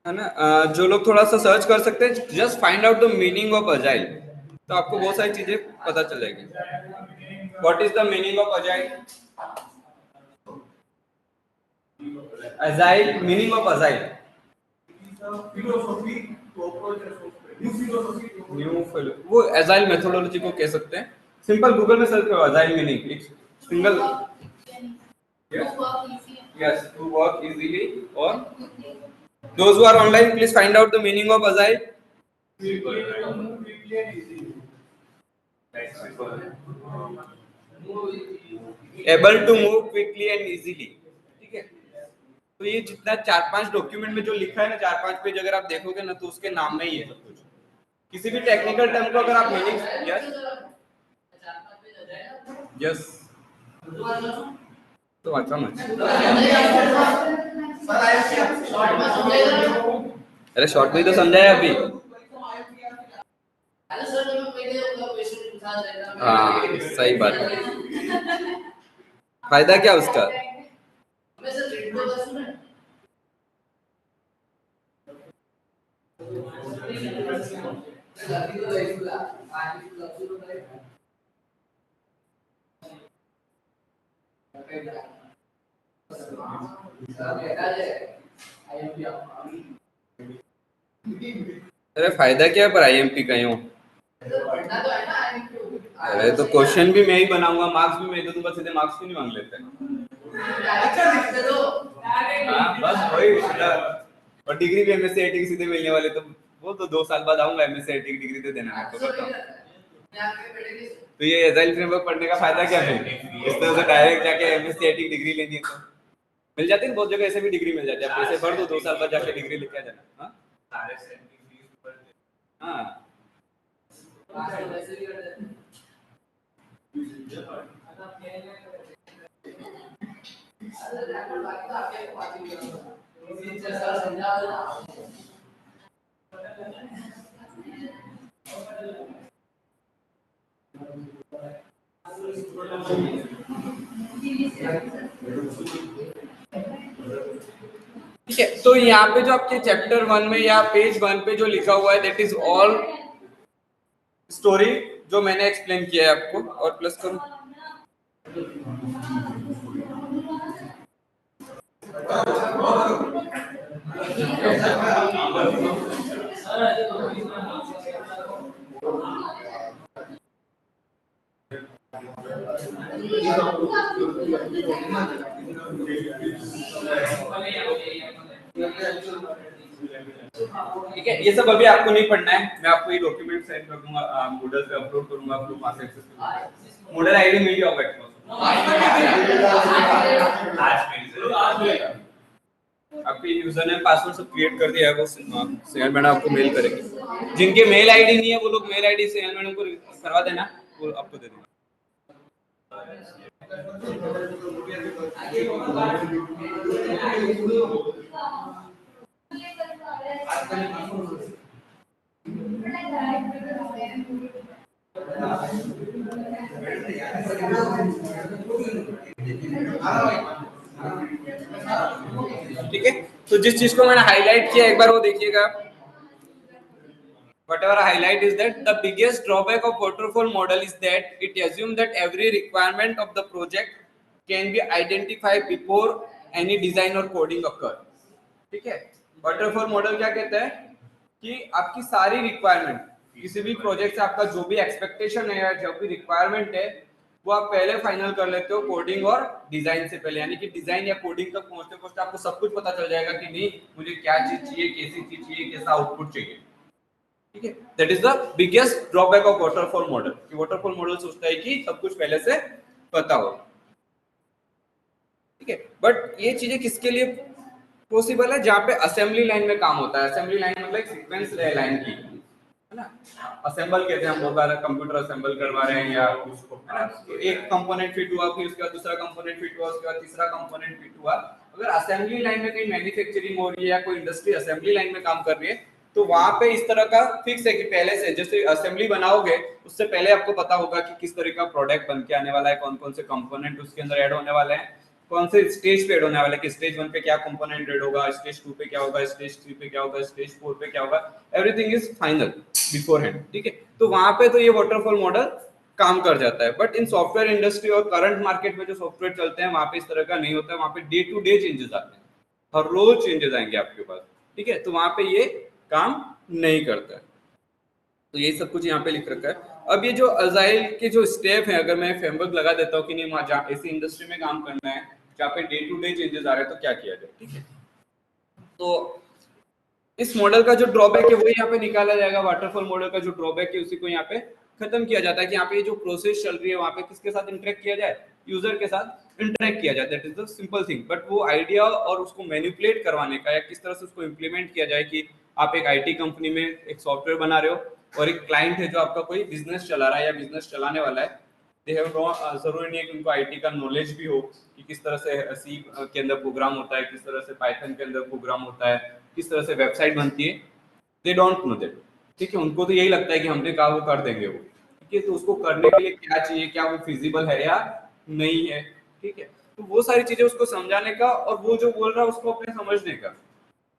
है ना, जो लोग थोड़ा सा सर्च कर सकते हैं, just find out the meaning of agile, तो आपको बहुत सारी चीजें पता चल जाएगी। What is the meaning of agile? Agile, meaning of agile, new वो अजाइल मेथोडोलॉजी को कह सकते हैं। सिंपल गूगल में सर्च करो अजाइल मीनिंग, एक single yes to work easily, और those who are online please find out the meaning of agile. Able to move quickly and easily, ठीक है। तो ये जितना 4-5 डॉक्यूमेंट में जो लिखा है ना, 4-5 पेज अगर आप देखोगे ना, तो उसके नाम में ही है सब कुछ। किसी भी टेक्निकल टर्म को अगर आप मीनिंग यस तो अच्छा मत। अरे शॉर्ट में तो समझाया अभी। हाँ सही बात है। फायदा क्या उसका? अरे फायदा क्या है पर आईएमपी का यूं? अरे तो क्वेश्चन भी मैं ही बनाऊंगा, मार्क्स भी मैं दे दूंगा, सीधे मार्क्स भी नहीं मांग लेते। हाँ बस वही। और डिग्री भी एमएससी आईटी की सीधे मिलने वाले, तो वो तो 2 साल बाद आऊंगा एमएससी आईटी की डिग्री दे देना मेरे को, बताओ। तो ये एजाइल फ्रेमवर्क पढ़ने का फायदा क्या है? इस तरह से डायरेक्ट जाके एमएससी आईटी की डिग्री लेनी है तो मिल जाती है, बहुत जगह ऐसे भी डिग्री मिल जाती है, आप पैसे भर दो 2 साल बाद जाके डिग्री लेके आ जाना। हाँ सारे सेम की फीस भर दे। हाँ ठीक है। तो यहाँ पे जो आपके चैप्टर 1 में या पेज 1 पे जो लिखा हुआ है, दैट इज ऑल स्टोरी जो मैंने एक्सप्लेन किया है आपको। और प्लस करूं ठीक है। ये सब अभी आपको नहीं पढ़ना है, मैं आपको ये डॉक्यूमेंट सेंड कर दूंगा, मूडल पे अपलोड करूंगा, आप लोग वहां से एक्सेस करोगे। मूडल आईडी मेरी ऑफ आपके यूजर नेम पासवर्ड सब क्रिएट कर दिया है, वो सेहल मैडम आपको मेल करेंगे। जिनके मेल आईडी नहीं है वो लोग मेल आईडी सेहल मैडम को करवा देना, वो आपको दे देंगे। ठीक है। तो जिस चीज को मैंने हाईलाइट किया एक बार वो देखिएगा। Whatever I highlight is that the biggest drawback of waterfall model is that it assumes that every requirement of the project can be identified before any design or coding occur. ठीक है। waterfall model क्या कहता है कि आपकी सारी requirement, किसी भी प्रोजेक्ट से आपका जो भी एक्सपेक्टेशन है या जो भी रिक्वायरमेंट है, वो आप पहले फाइनल कर लेते हो कोडिंग और डिजाइन से पहले। यानी कि डिजाइन या कोडिंग तक पहुंचते पहुंचते आपको सब कुछ पता चल जाएगा कि नहीं मुझे क्या चीज चाहिए, कैसी चीज चाहिए, कैसा आउटपुट चाहिए। ठीक है। That is the biggest drawback of waterfall model कि वाटरफॉल मॉडल सोचता है कि सब कुछ पहले से पता हो। ठीक है। बट ये चीजें किसके लिए पॉसिबल है? जहां पे असेंबली लाइन में काम होता है। असेंबली लाइन मतलब एक सीक्वेंस लाइन की, है ना। असेंबल कहते हैं हम, बहुत बार कंप्यूटर असेंबल करवा रहे हैं या उसको, है ना। तो एक कंपोनेंट फिट हुआ, फिर उसके बाद दूसरा कंपोनेंट फिट हुआ, उसके बाद तीसरा कंपोनेंट फिट हुआ। अगर असेंबली लाइन में कहीं मैन्युफैक्चरिंग हो रही है या कोई इंडस्ट्री असेंबली लाइन में काम कर रही है, तो वहां पे इस तरह का फिक्स है कि पहले से जैसे असेंबली बनाओगे उससे पहले आपको पता होगा कि किस तरह का प्रोडक्ट बन के आने वाला है, कौन कौन से कंपोनेंट उसके अंदर ऐड होने वाले हैं, कौन से स्टेज पे ऐड होने वाला है, कि स्टेज 1 पे क्या कंपोनेंट ऐड होगा, स्टेज 2 पे क्या होगा, स्टेज 3 पे क्या होगा, स्टेज 4 पे क्या होगा। Everything is final before hand. ठीक है। तो वहां पे तो ये वाटरफॉल मॉडल काम कर जाता है। बट इन सॉफ्टवेयर इंडस्ट्री और करंट मार्केट में जो सॉफ्टवेयर चलते हैं वहां पे इस तरह का नहीं होता है। वहां पे डे टू डे चेंजेस आते हैं, हर रोज चेंजेस आएंगे आपके पास। ठीक है। तो वहां पे ये काम नहीं करता है। तो यही सब कुछ यहाँ पे लिख रखा है। अब ये जो अजाइल के जो स्टेप है, अगर मैं फ्रेमवर्क लगा देता हूँ कि नहीं जहाँ ऐसी इंडस्ट्री में काम करना है जहाँ पे डे टू डे चेंजेस आ रहे हैं, तो क्या किया जाए। ठीक है। तो इस मॉडल का जो ड्रॉबैक है वो यहाँ पे निकाला जाएगा। वाटरफॉल मॉडल का जो ड्रॉबैक है उसी को यहाँ पे खत्म किया जाता है कि यहाँ पे जो प्रोसेस चल रही है वहाँ पे किसके साथ इंटरेक्ट किया जाए, यूजर के साथ इंटरेक्ट किया जाए। That is the simple thing. But वो आइडिया और उसको मैनिपुलेट करवाने का या किस तरह से उसको इम्प्लीमेंट किया जाए कि आप एक आईटी कंपनी में एक सॉफ्टवेयर बना रहे हो और एक क्लाइंट है जो आपका कोई बिजनेस चला रहा है या बिजनेस चलाने वाला है, दे हैव नो, जरूरी नहीं है कि उनको आईटी का नॉलेज भी हो कि किस तरह से सी के अंदर प्रोग्राम होता है, किस तरह से पाइथन के अंदर प्रोग्राम होता है, किस तरह से वेबसाइट बनती है। They don't know that. ठीक है, उनको तो यही लगता है कि हमने कहा वो कर देंगे वो। ठीक है, तो उसको करने के लिए क्या चाहिए, क्या वो फिजिबल है या नहीं है। ठीक है, तो वो सारी चीजें उसको समझाने का और वो जो बोल रहा है उसको अपने समझने का,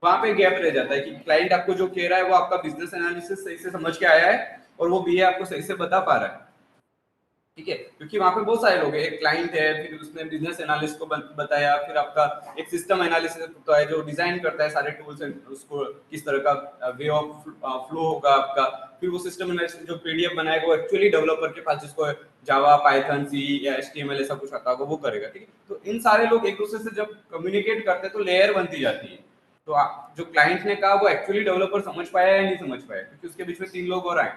वहां पे गैप रह जाता है कि क्लाइंट आपको जो कह रहा है वो आपका बिजनेस एनालिसिस सही से समझ के आया है और वो बीए आपको सही से बता पा रहा है। ठीक है, क्योंकि वहां पे बहुत सारे लोग हैं, एक क्लाइंट है, फिर उसने बिजनेस एनालिस्ट को बताया, फिर आपका एक सिस्टम एनालिसिस होता है जो डिजाइन करता है सारे टूल्स एंड उसको किस तरह का वे ऑफ फ्लो होगा आपका, फिर वो सिस्टम एनालिसिस जो पीडीएफ बनाएगा वो एक्चुअली डेवलपर के पास जिसको जावा पाइथन सी या एचटीएमएल ऐसा कुछ आता होगा वो करेगा। ठीक है, तो इन सारे लोग एक दूसरे से जब कम्युनिकेट करते हैं तो लेयर बनती जाती है। तो जो क्लाइंट ने कहा वो एक्चुअली डेवलपर समझ पाया या नहीं समझ पाया, क्योंकि उसके बीच में 3 लोग और आए।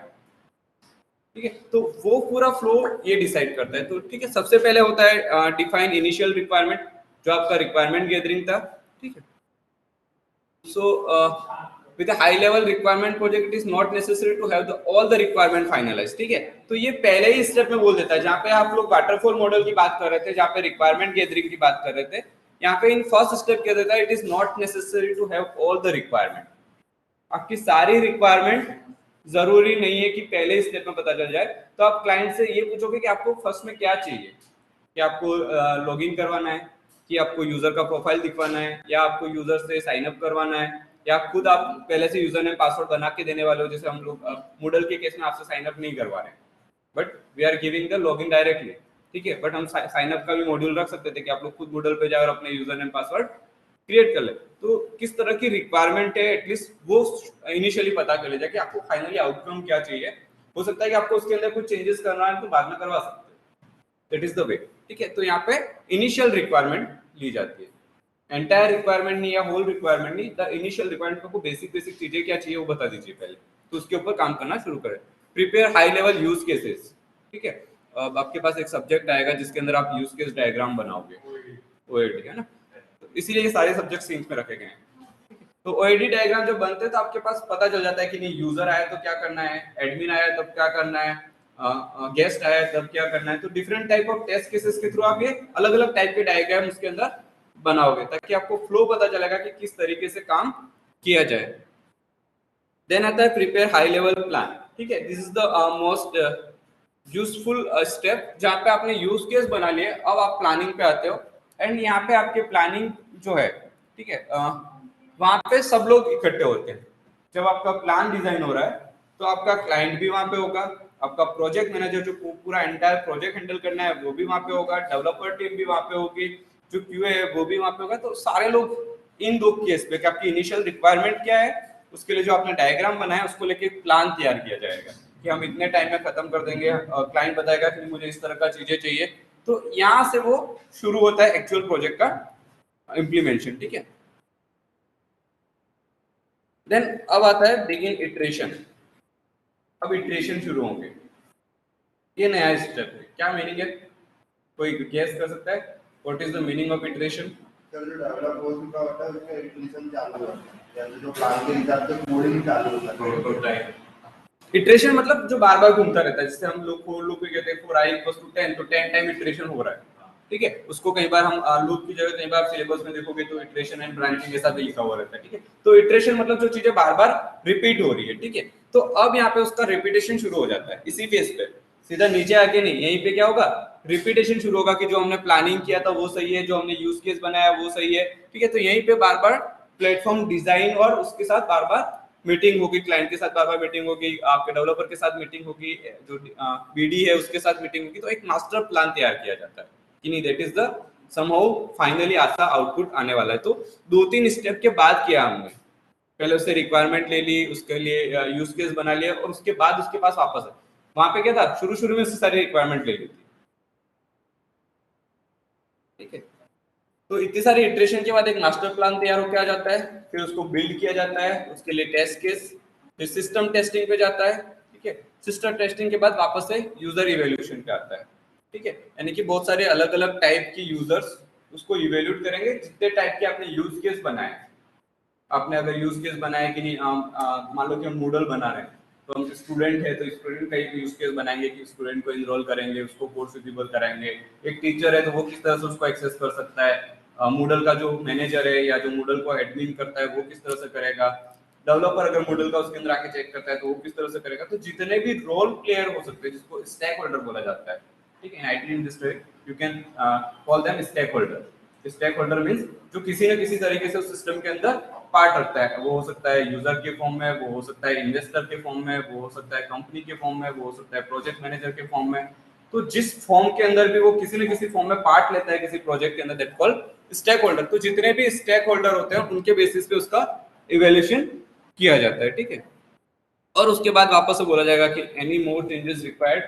ठीक है, तो वो पूरा फ्लो ये डिसाइड करता है। तो ठीक है, सबसे पहले होता है डिफाइन इनिशियल रिक्वायरमेंट, जो आपका रिक्वायरमेंट गैदरिंग था। ठीक है, so with a high level requirement project it is not necessary to have all the requirement finalised. ठीक है, तो ये पहले ही स्टेप में बोल देता है। जहां पे आप लोग वाटरफॉल मॉडल की बात कर रहे थे, जहां पे रिक्वायरमेंट गैदरिंग की बात कर रहे थे, यहाँ पे इन फर्स्ट स्टेप कह देता है it is not necessary to have all the requirement. आपकी सारी रिक्वायरमेंट जरूरी नहीं है कि पहले ही स्टेप में पता चल जाए। तो आप क्लाइंट से ये पूछोगे कि आपको फर्स्ट में क्या चाहिए, कि आपको लॉगिन करवाना है, कि आपको यूजर का प्रोफाइल दिखवाना है, या आपको यूजर से साइन अप करवाना है, या खुद आप पहले से यूजर नेम पासवर्ड बना के देने वाले हो। जैसे हम लोग मूडल के केस में आपसे साइन अप नहीं करवा रहे, but we are giving the login directly. ठीक है, बट हम साइन अप का भी मॉड्यूल रख सकते थे कि आप लोग खुद मूडल पे जाए और अपने यूजर नेम पासवर्ड क्रिएट कर ले। तो किस तरह की रिक्वायरमेंट है एटलीस्ट वो इनिशियली पता कर ले जाए कि आपको फाइनली आउटकम क्या चाहिए। हो सकता है कि आपको उसके अंदर कुछ चेंजेस करना है तो बाद में करवा सकते हैं, दैट इज द वे। ठीक है, तो यहाँ पे इनिशियल रिक्वायरमेंट ली जाती है, एंटायर रिक्वायरमेंट नहीं या होल रिक्वायरमेंट नहीं। द इनिशियल रिक्वायरमेंट को बेसिक चीजें क्या चाहिए वो बता दीजिए पहले, तो उसके ऊपर काम करना शुरू करें। Prepare high level use cases. ठीक है, अब आपके पास एक सब्जेक्ट आएगा जिसके अंदर आप यूज केस डायग्राम बनाओगे, ओएडी है ना, इसीलिए ये सारे सब्जेक्ट सीन्स में रखे गए हैं। तो ओएडी डायग्राम जब बनते हैं तो आपके पास पता चल जाता है कि नहीं यूजर आया तो क्या करना है, एडमिन आया तब क्या करना है, गेस्ट आया तब क्या करना है। तो different type of test cases के थ्रू आप ये अलग अलग टाइप के डायग्राम उसके अंदर बनाओगे ताकि आपको फ्लो पता चलेगा कि किस तरीके से काम किया जाए। देन आता है प्रिपेयर हाई लेवल प्लान। ठीक है, this is the most useful step जहां पे आपने यूज केस बना लिए, अब आप प्लानिंग पे आते हो। एंड यहाँ पे आपके प्लानिंग जो है, ठीक है, वहां पे सब लोग इकट्ठे होते हैं। जब आपका प्लान डिजाइन हो रहा है तो आपका क्लाइंट भी वहां पे होगा, आपका प्रोजेक्ट मैनेजर जो पूरा एंटायर प्रोजेक्ट हैंडल करना है वो भी वहां पे होगा, डेवलपर टीम भी वहां पे होगी, जो क्यूए है वो भी वहां पे होगा। तो सारे लोग इन दो केस पे कि आपकी इनिशियल रिक्वायरमेंट क्या है, उसके लिए जो आपने डायग्राम बनाया उसको लेके प्लान तैयार किया जाएगा कि हम इतने टाइम में खत्म कर देंगे। क्लाइंट बताएगा कि मुझे इस तरह का चीजें चाहिए। तो यहाँ से वो शुरू होता है एक्चुअल प्रोजेक्ट का इम्प्लीमेंटेशन। ठीक है, देन अब आता है बिगिन इटरेशन। अब इटरेशन शुरू होंगे, ये नया स्टेप है। क्या मीनिंग है, कोई गेस कर सकता है what is the meaning of iteration? जब जो डेवलप हो चुका होता है उसका इटरेशन चालू होता है, जब जो प्लान के हिसाब से कोडिंग चालू होता है, प्रोटोटाइप। इटरेशन मतलब जो बार बार घूमता रहता है, जैसे हम लोग फॉर लूप में कहते हैं फॉर आई इक्वल्स टू 10, तो 10 टाइम इटरेशन हो रहा है। ठीक है, उसको कई बार हम लूप की जगह कई बार सिलेबस में देखोगे तो इटरेशन एंड ब्रांचिंग ऐसा भी लिखा हुआ रहता है। ठीक है, तो इटरेशन मतलब जो चीजें बार बार रिपीट हो रही है। ठीक है, तो अब यहाँ पे उसका रिपीटेशन शुरू हो जाता है इसी फेज पे, सीधा नीचे आके नहीं, यहीं पे क्या होगा, रिपीटेशन शुरू होगा कि जो हमने प्लानिंग किया था वो सही है, जो हमने यूज केस बनाया वो सही है। ठीक है, तो यहीं पे बार बार प्लेटफॉर्म डिजाइन और उसके साथ बार बार मीटिंग होगी, क्लाइंट के साथ बार बार मीटिंग होगी, आपके डेवलपर के साथ मीटिंग होगी, जो बीडी है उसके साथ मीटिंग होगी। तो एक मास्टर प्लान तैयार किया जाता है कि नहीं that is the somehow finally ऐसा आउटपुट आने वाला है। तो 2-3 स्टेप के बाद किया हमने, पहले उससे रिक्वायरमेंट ले ली, उसके लिए यूज केस बना लिया और उसके बाद उसके पास वापस है। वहां पे क्या था, शुरू शुरू में उससे सारी रिक्वायरमेंट ले ली थी। ठीक है, तो इतनी सारी इटरेशन के बाद एक मास्टर प्लान तैयार होकर आ जाता है, फिर उसको बिल्ड किया जाता है, उसके लिए टेस्ट केस, फिर सिस्टम टेस्टिंग पे जाता है। ठीक है। सिस्टम टेस्टिंग के बाद वापस से यूजर इवेल्यूएशन पे आता है, ठीक है। यानी कि बहुत सारे अलग अलग टाइप की यूजर्स उसको इवेल्यूट करेंगे, जितने टाइप के आपने यूज केस बनाए। आपने अगर यूज केस बनाया कि नहीं, मान लो कि हम मूडल बना रहे हैं, तो हम स्टूडेंट है तो स्टूडेंट का एक यूज केस बनाएंगे कि स्टूडेंट को इनरोल करेंगे, उसको कोर्स विजिबल कराएंगे। एक टीचर है तो वो किस तरह से उसको एक्सेस कर सकता है। मूडल का जो मैनेजर है या जो मूडल को एडमिन करता है वो किस तरह से करेगा। डेवलपर अगर मूडल का उसके अंदर आके चेक करता है तो वो किस तरह से करेगा। तो जितने भी रोल प्लेयर हो सकते हैं, जिसको स्टेक होल्डर बोला जाता है, ठीक है। IT industry you can call them stakeholder. Stakeholder means जो किसी न किसी तरीके से उस सिस्टम के अंदर पार्ट रखता है। वो हो सकता है यूजर के फॉर्म में, वो हो सकता है इन्वेस्टर के फॉर्म में, वो हो सकता है कंपनी के फॉर्म में, वो हो सकता है प्रोजेक्ट मैनेजर के फॉर्म में। तो जिस फॉर्म के अंदर भी वो किसी न किसी फॉर्म में पार्ट लेता है किसी प्रोजेक्ट के अंदर, दैट कॉल्ड स्टेक होल्डर। तो जितने भी स्टेक होल्डर होते हैं उनके बेसिस पे उसका इवैल्यूएशन किया जाता है, ठीक है। और उसके बाद वापस से बोला जाएगा कि any more changes required,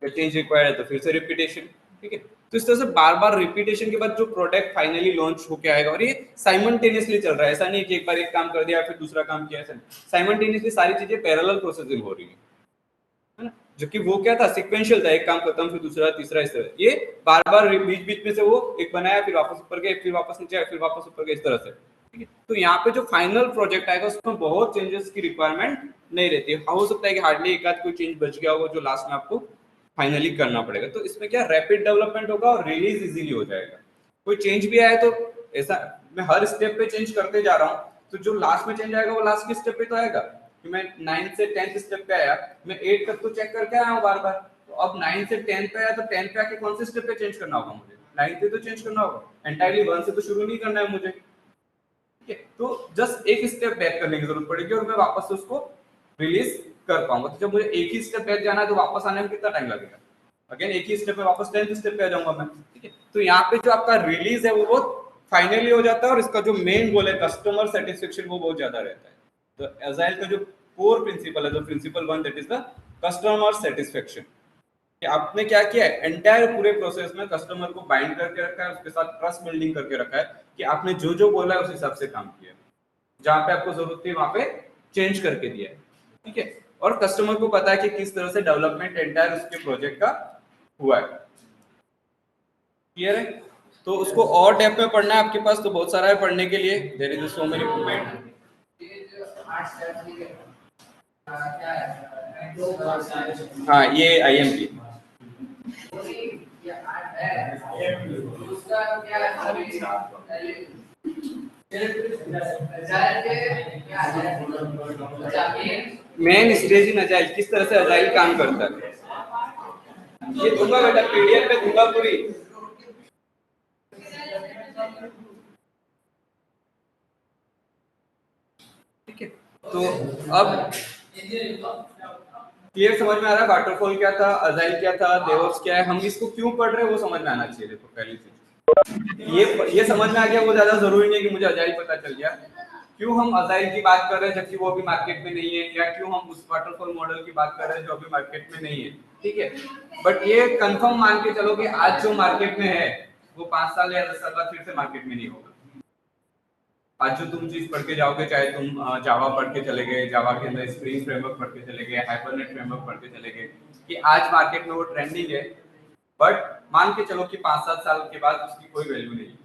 change required है तो फिर से रिपीटेशन, ठीक है। तो इस तरह से बार बार रिपीटेशन के बाद जो प्रोडक्ट फाइनली लॉन्च होके आएगा, और ये साइमल्टेनियसली चल रहा है। ऐसा नहीं कि एक बार एक काम कर दिया फिर दूसरा काम किया, ऐसा नहीं। साइमल्टेनियसली सारी चीजें पैरेलल प्रोसेसिंग हो रही है ना। जबकि वो क्या था, सीक्वेंशियल था, एक काम खत्म फिर दूसरा तीसरा, इस तरह। ये बार बार बीच बीच में से वो एक बनाया, फिर वापस ऊपर गए, फिर वापस नीचे आए, फिर वापस ऊपर गए, इस तरह से, ठीक है। तो यहाँ पे जो फाइनल प्रोजेक्ट आएगा उसमें बहुत चेंजेस की रिक्वायरमेंट नहीं रहती है। हो सकता है कि हार्डली एक आध कोई चेंज बच गया होगा जो लास्ट में आपको फाइनली करना पड़ेगा। तो इसमें क्या रैपिड डेवलपमेंट होगा और रिलीज इजीली हो जाएगा। कोई चेंज भी आए तो ऐसा मैं हर स्टेप पे चेंज करते जा रहा हूँ, तो जो लास्ट में चेंज आएगा वो लास्ट के स्टेप पे तो आएगा। कि मैं 9 से 10th स्टेप पे आया, मैं 8 तक तो चेक करके आया हूँ बार बार। तो अब 9 से 10 पे आया तो 10 पे आके कौन से स्टेप पे चेंज करना होगा मुझे? 9 पे तो चेंज करना होगा। एंटायरली 1 से तो शुरू नहीं करना है मुझे, ठीक है। तो जस्ट एक स्टेप बैक करने की जरूरत पड़ेगी और मैं वापस से उसको रिलीज कर पाऊंगा। तो जब मुझे एक ही स्टेप बैक जाना है तो वापस आने में कितना टाइम लगेगा? अगेन एक ही स्टेप में वापस 10th स्टेप पे आ जाऊंगा मैं, ठीक है। तो यहाँ पे जो आपका रिलीज है वो बहुत फाइनली हो जाता है, और इसका जो मेन गोल है कस्टमर सेटिस्फेक्शन वो बहुत ज्यादा रहता है। तो एजाइल का जो कोर प्रिंसिपल है, जो principle 1, that is the customer satisfaction. कि आपने क्या किया है, एंटायर पूरे प्रोसेस में कस्टमर को बाइंड करके रखा है, उसके साथ ट्रस्ट बिल्डिंग करके रखा है कि आपने जो जो बोला है उस हिसाब से काम किया है। जहां पे आपको जरूरत थी वहां पे चेंज करके दिया है, ठीक है। और कस्टमर को पता है कि किस तरह से डेवलपमेंट एंटायर उसके प्रोजेक्ट का हुआ है। क्लियर है? तो उसको और डेप्थ में पढ़ना है आपके पास तो बहुत सारा है पढ़ने के लिए। There is so many point. हाँ, ये IMP main stage in agile, किस तरह से अजाइल काम करता है। ये दूंगा बेटा, पीडीएफ में दूंगा पूरी। ठीक है, तो अब क्लियर समझ में आ रहा है वाटरफॉल क्या था, अजाइल क्या था, डेवऑप्स क्या है, हम इसको क्यों पढ़ रहे हैं वो समझ में आना चाहिए। देखो पहली चीज ये समझ में आ गया, वो ज्यादा जरूरी नहीं है कि मुझे अजाइल पता चल गया। क्यों हम अजाइल की बात कर रहे हैं जबकि वो अभी मार्केट में नहीं है, या क्यों हम उस वाटरफॉल मॉडल की बात कर रहे हैं जो अभी मार्केट में नहीं है, ठीक है। बट ये कंफर्म मान के चलो कि आज जो मार्केट में है वो 5 साल या 10 साल बाद फिर से मार्केट में नहीं होगा। आज जो तुम चीज पढ़ के जाओगे, चाहे तुम जावा पढ़ के चले गए, जावा के अंदर स्प्रिंग फ्रेमवर्क पढ़ के चले गए, हाइबरनेट फ्रेमवर्क पढ़ के चले गए, कि आज मार्केट में वो ट्रेंडिंग है, बट मान के चलो कि 5-7 साल के बाद उसकी कोई वैल्यू नहीं है।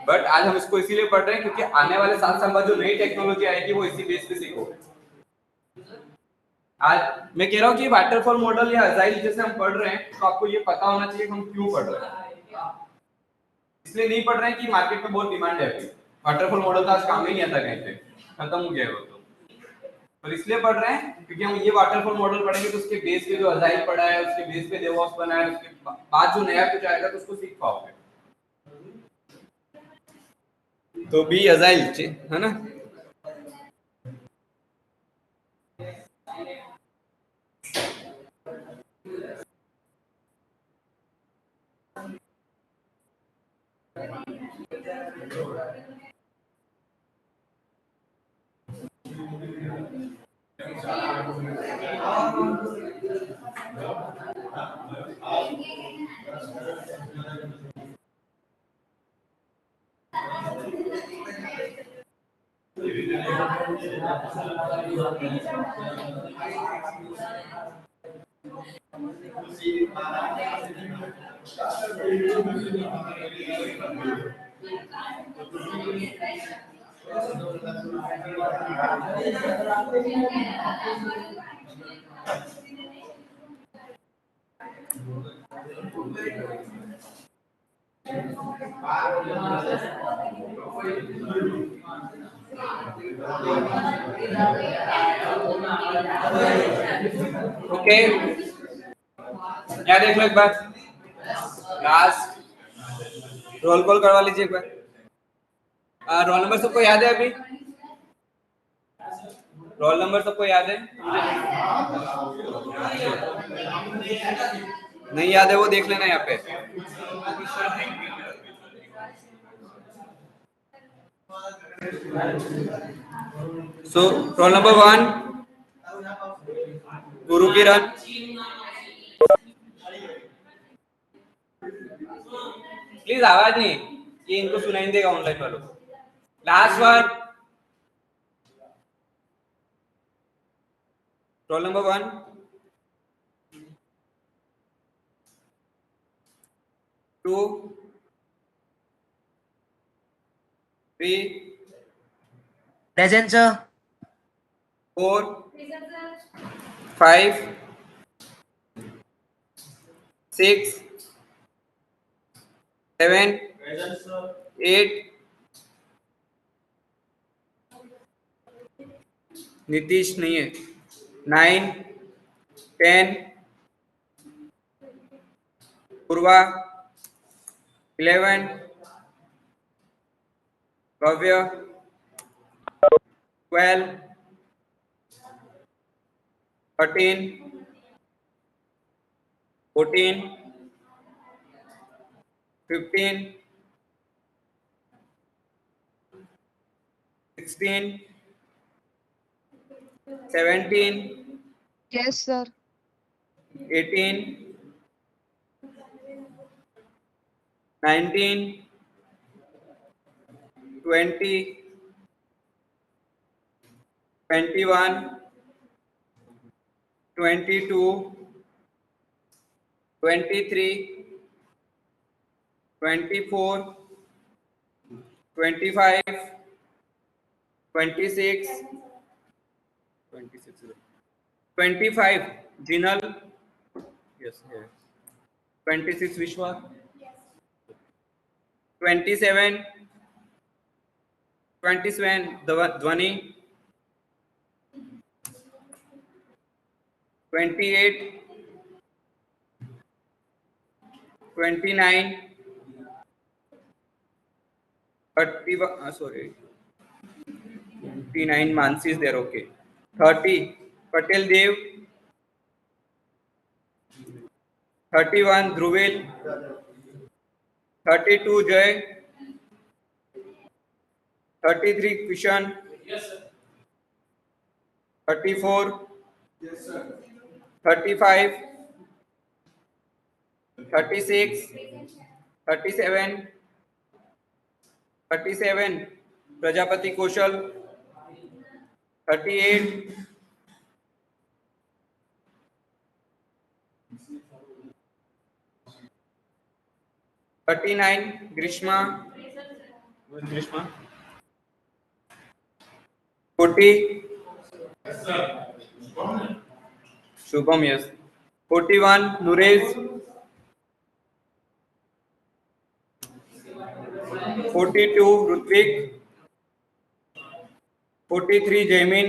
बट आज हम इसको इसीलिए पढ़ रहे हैं क्योंकि आने वाले 7 साल बाद जो नई टेक्नोलॉजी आएगी वो इसी बेस पे सीखोगे। आज मैं कह रहा हूँ कि वाटरफॉल मॉडल या अजाइल जैसे हम पढ़ रहे हैं तो आपको ये पता होना चाहिए हम क्यों पढ़ रहे हैं। इसलिए नहीं पढ़ रहे हैं कि मार्केट में बहुत डिमांड है अभी, वाटरफॉल मॉडल तो आज काम ही नहीं आता, कहीं पे खत्म हो गया है वो तो। पर इसलिए पढ़ रहे हैं क्योंकि हम ये वाटरफॉल मॉडल पढ़ेंगे तो उसके बेस पे जो अजाइल पढ़ा है, उसके बेस पे डेवऑप्स बना है, उसके बाद जो नया कुछ आएगा तो उसको सीख पाओगे। तो बी अजाइल, है ना। ओके, क्या देख लो एक बार, लास्ट रोल कॉल करवा लीजिए एक बार। रोल नंबर सबको याद है अभी? रोल नंबर सबको याद है? नहीं याद है वो देख लेना यहाँ पे। So roll number 1 Guru Kiran, please आवाज नहीं, ये इनको सुनाई देगा ऑनलाइन वालों को। Last one, roll number 1 2 3 Present, sir. 4 5 6 7 8 Nitish नहीं है, 9 10 पूर्वा 11 भव्य 12 13 14 15 16 17 Yes, sir. 18 19 20 21 22 23 24 25 26 25 Jinal, yes, yes. 26 Vishwa, 27 Dhwani, 28 29 31 sorry 29 Mansi is there, okay. 30 Patel Dev, 31 Dhruvil, 32 Jay, 33 Kishan, 34 35 36 37 37 Prajapati Kaushal, 38 39 Grishma, 40 Shubham, yes. 41 Nurez, 42 Rutvik, 43 Jaimin,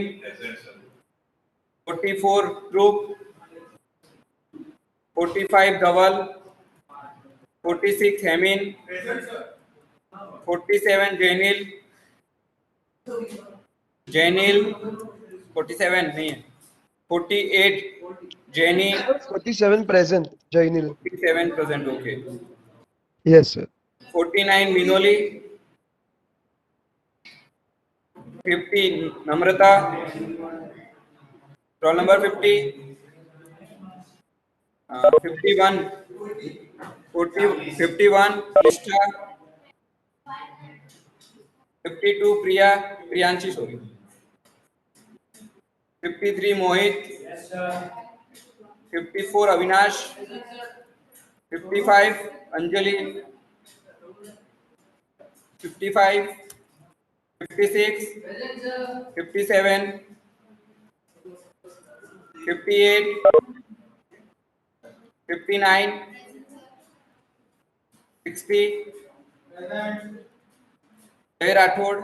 44 Dhruv, 45 Dhaval, 46 Hemin, 47 Jainil 47 नहीं है, 48 Jaini, 47 present, Jainil. 47 present, okay. Yes, sir. 49 Minoli, 50 Namrata, roll number 50, 51 51 Nishtha, 52 प्रिया Priyanshi sorry 53 मोहित 54 अविनाश 55 अंजलि 55 56 57 58 59 60 जय Rathore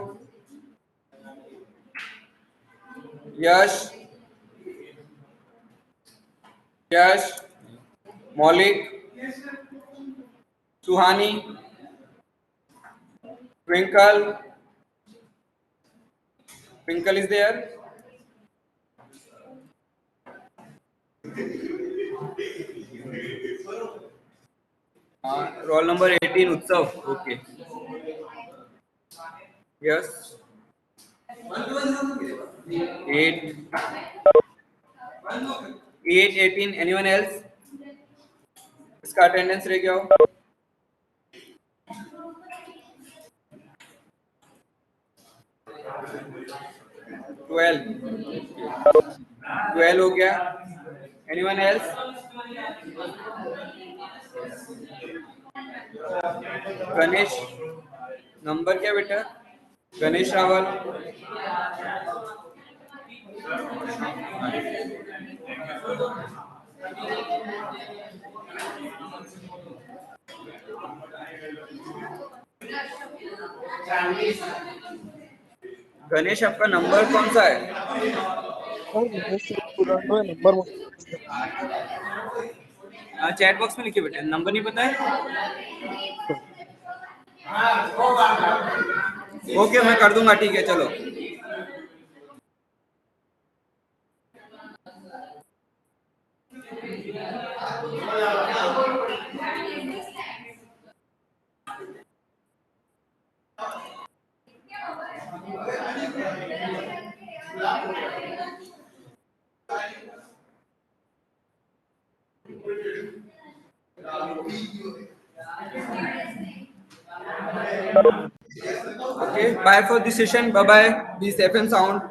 Yash Yash Maulik Suhani Twinkle Twinkle is there roll number 18 Utsav okay yes 8 18 anyone else इसका attendance रह गया हो 12 हो गया anyone else Ganesh number क्या बेटा गणेश रावल गणेश आपका नंबर कौन सा है नंबर चैट बॉक्स में लिखिए बेटा नंबर नहीं पता है ओके मैं कर दूंगा ठीक है चलो Okay, bye for this session. Bye bye. Be safe and sound.